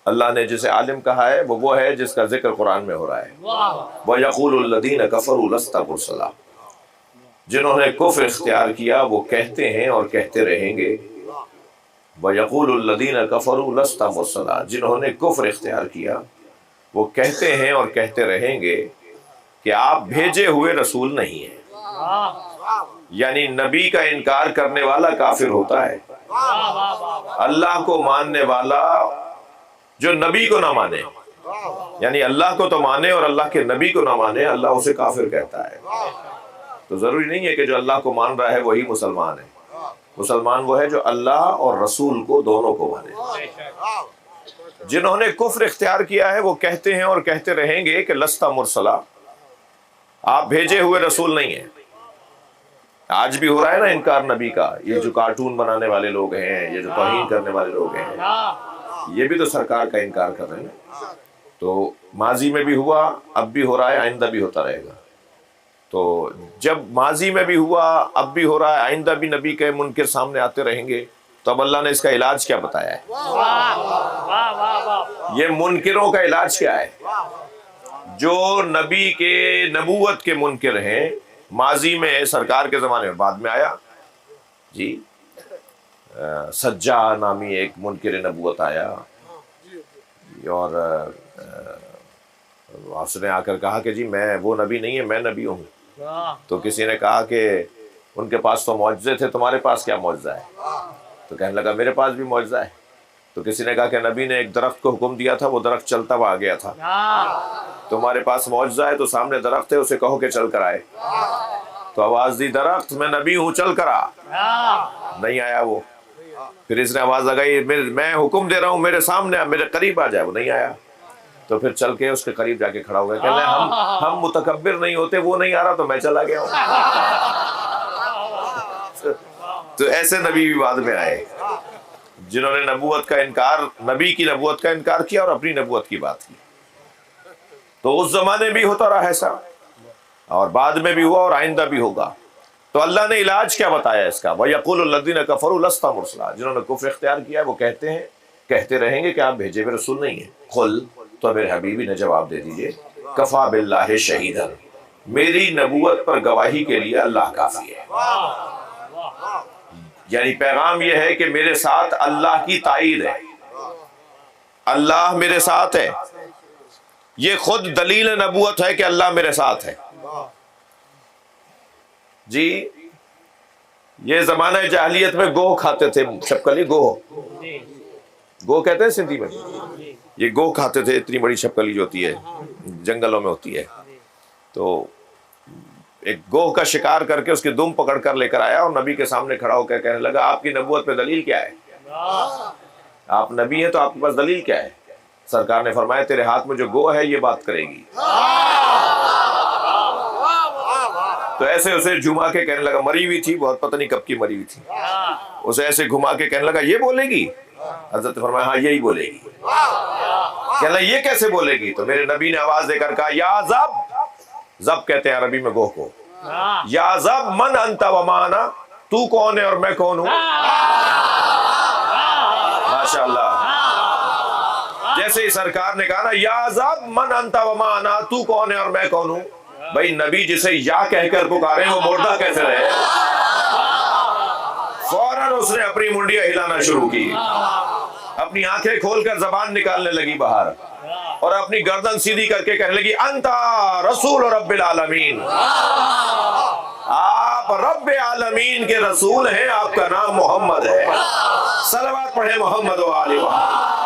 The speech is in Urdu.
اللہ نے جسے عالم کہا ہے وہ ہے جس کا ذکر قرآن میں ہو رہا ہے. وَيَقُولُ الَّذِينَ كَفَرُوا لَسْتَ مُرْسَلًا، جنہوں نے کفر اختیار کیا وہ کہتے ہیں اور کہتے رہیں گے. وَيَقُولُ الَّذِينَ كَفَرُوا لَسْتَ مُرْسَلًا، جنہوں نے کفر اختیار کیا وہ کہتے ہیں اور کہتے رہیں گے کہ آپ بھیجے ہوئے رسول نہیں ہیں. یعنی نبی کا انکار کرنے والا کافر ہوتا ہے، اللہ کو ماننے والا جو نبی کو نہ مانے، یعنی اللہ کو تو مانے اور اللہ کے نبی کو نہ مانے، اللہ اسے کافر کہتا ہے. تو ضروری نہیں ہے کہ جو اللہ کو مان رہا ہے وہی مسلمان ہے. مسلمان وہ ہے جو اللہ اور رسول کو دونوں کو مانے. جنہوں نے کفر اختیار کیا ہے وہ کہتے ہیں اور کہتے رہیں گے کہ لست مرسلا، آپ بھیجے ہوئے رسول نہیں ہیں. آج بھی ہو رہا ہے نا انکار نبی کا. یہ جو کارٹون بنانے والے لوگ ہیں، یہ جو توہین کرنے والے لوگ ہیں، یہ بھی تو سرکار کا انکار کر رہے ہیں. تو ماضی میں بھی ہوا، اب بھی ہو رہا ہے، آئندہ بھی ہوتا رہے گا. تو جب ماضی میں بھی ہوا، اب بھی ہو رہا ہے، آئندہ بھی نبی کے منکر سامنے آتے رہیں گے، تو اب اللہ نے اس کا علاج کیا بتایا ہے؟ یہ منکروں کا علاج کیا ہے؟ جو نبی کے نبوت کے منکر ہیں، ماضی میں سرکار کے زمانے میں، بعد میں آیا جی سجا نامی ایک منکر نبوت آیا، اور اس نے آ کر کہا کہ جی میں وہ نبی نہیں ہے، میں نبی ہوں. تو کسی نے کہا کہ ان کے پاس تو معجزے تھے، تمہارے پاس کیا معجزہ ہے؟ تو کہنے لگا میرے پاس بھی معجزہ ہے. تو کسی نے کہا کہ نبی نے ایک درخت کو حکم دیا تھا، وہ درخت چلتا ہوا آ گیا تھا. تمہارے پاس معجزہ ہے تو سامنے درخت ہے، اسے کہو کہ چل کر آئے. تو آواز دی درخت میں نبی ہوں، چل کر آ. نہیں آیا وہ. پھر اس نے آواز لگائی میں حکم دے رہا ہوں، میرے سامنے میرے قریب آ جائے. وہ نہیں آیا. تو پھر چل کے اس کے قریب جا کے کھڑا ہو گیا. کہنے ہم متکبر نہیں ہوتے، وہ نہیں آ رہا تو میں چلا گیا ہوں. تو ایسے نبی بھی بعد میں آئے جنہوں نے نبوت کا انکار، نبی کی نبوت کا انکار کیا اور اپنی نبوت کی بات کی. تو اس زمانے بھی ہوتا رہا ایسا، اور بعد میں بھی ہوا اور آئندہ بھی ہوگا. تو اللہ نے علاج کیا بتایا اس کا؟ وَيَقُولُ الَّذِينَ كَفَرُوا لَسْتَ مُرْسَلًا، جنہوں نے کفر اختیار کیا ہے وہ کہتے ہیں، کہتے رہیں گے کہ آپ بھیجے ہوئے رسول نہیں ہیں. قُلْ، تو میرے حبیبی نے جواب دے دیجئے، کفا باللہ شہیدا، میری نبوت پر گواہی کے لیے اللہ کافی ہے. یعنی پیغام یہ ہے کہ میرے ساتھ اللہ کی تائید ہے، اللہ میرے ساتھ ہے. یہ خود دلیل نبوت ہے کہ اللہ میرے ساتھ ہے. جی یہ زمانہ جاہلیت میں گوہ کھاتے تھے، چھپکلی گوہ کہتے ہیں سندھی میں. یہ گوہ کھاتے تھے، اتنی بڑی چھپکلی جو ہوتی ہے جنگلوں میں ہوتی ہے. تو ایک گوہ کا شکار کر کے اس کی دم پکڑ کر لے کر آیا اور نبی کے سامنے کھڑا ہو کے کہنے لگا آپ کی نبوت پہ دلیل کیا ہے؟ آپ نبی ہیں تو آپ کے پاس دلیل کیا ہے؟ سرکار نے فرمایا تیرے ہاتھ میں جو گوہ ہے یہ بات کرے گی. تو ایسے اسے جھما کے کہنے لگا، مری ہوئی تھی بہت، پتہ نہیں کب کی مری ہوئی تھی. اسے ایسے گھما کے کہنے لگا یہ بولے گی؟ حضرت نے فرمایا ہاں یہی بولے گی. کہنے لگا یہ کیسے بولے گی؟ تو میرے نبی نے آواز دے کر کہا یا زب، زب کہتے ہیں عربی میں گوہ کو. یا زب من انت وما انا، تو کون ہے اور میں کون ہوں. ماشاءاللہ. جیسے ہی سرکار نے کہا نا یا زب من انت وما انا، تو کون ہے اور میں کون ہوں، بھائی نبی جسے یا کہہ کر پکارے وہ مردہ کیسے رہے؟ فوراً اس نے اپنی منڈیاں ہلانا شروع کی، اپنی آنکھیں کھول کر زبان نکالنے لگی باہر، اور اپنی گردن سیدھی کر کے کہنے لگی انتا رسول رب العالمین، آپ رب عالمین کے رسول ہیں، آپ کا نام محمد ہے. صلوات پڑھیں محمد و آلہ محمد.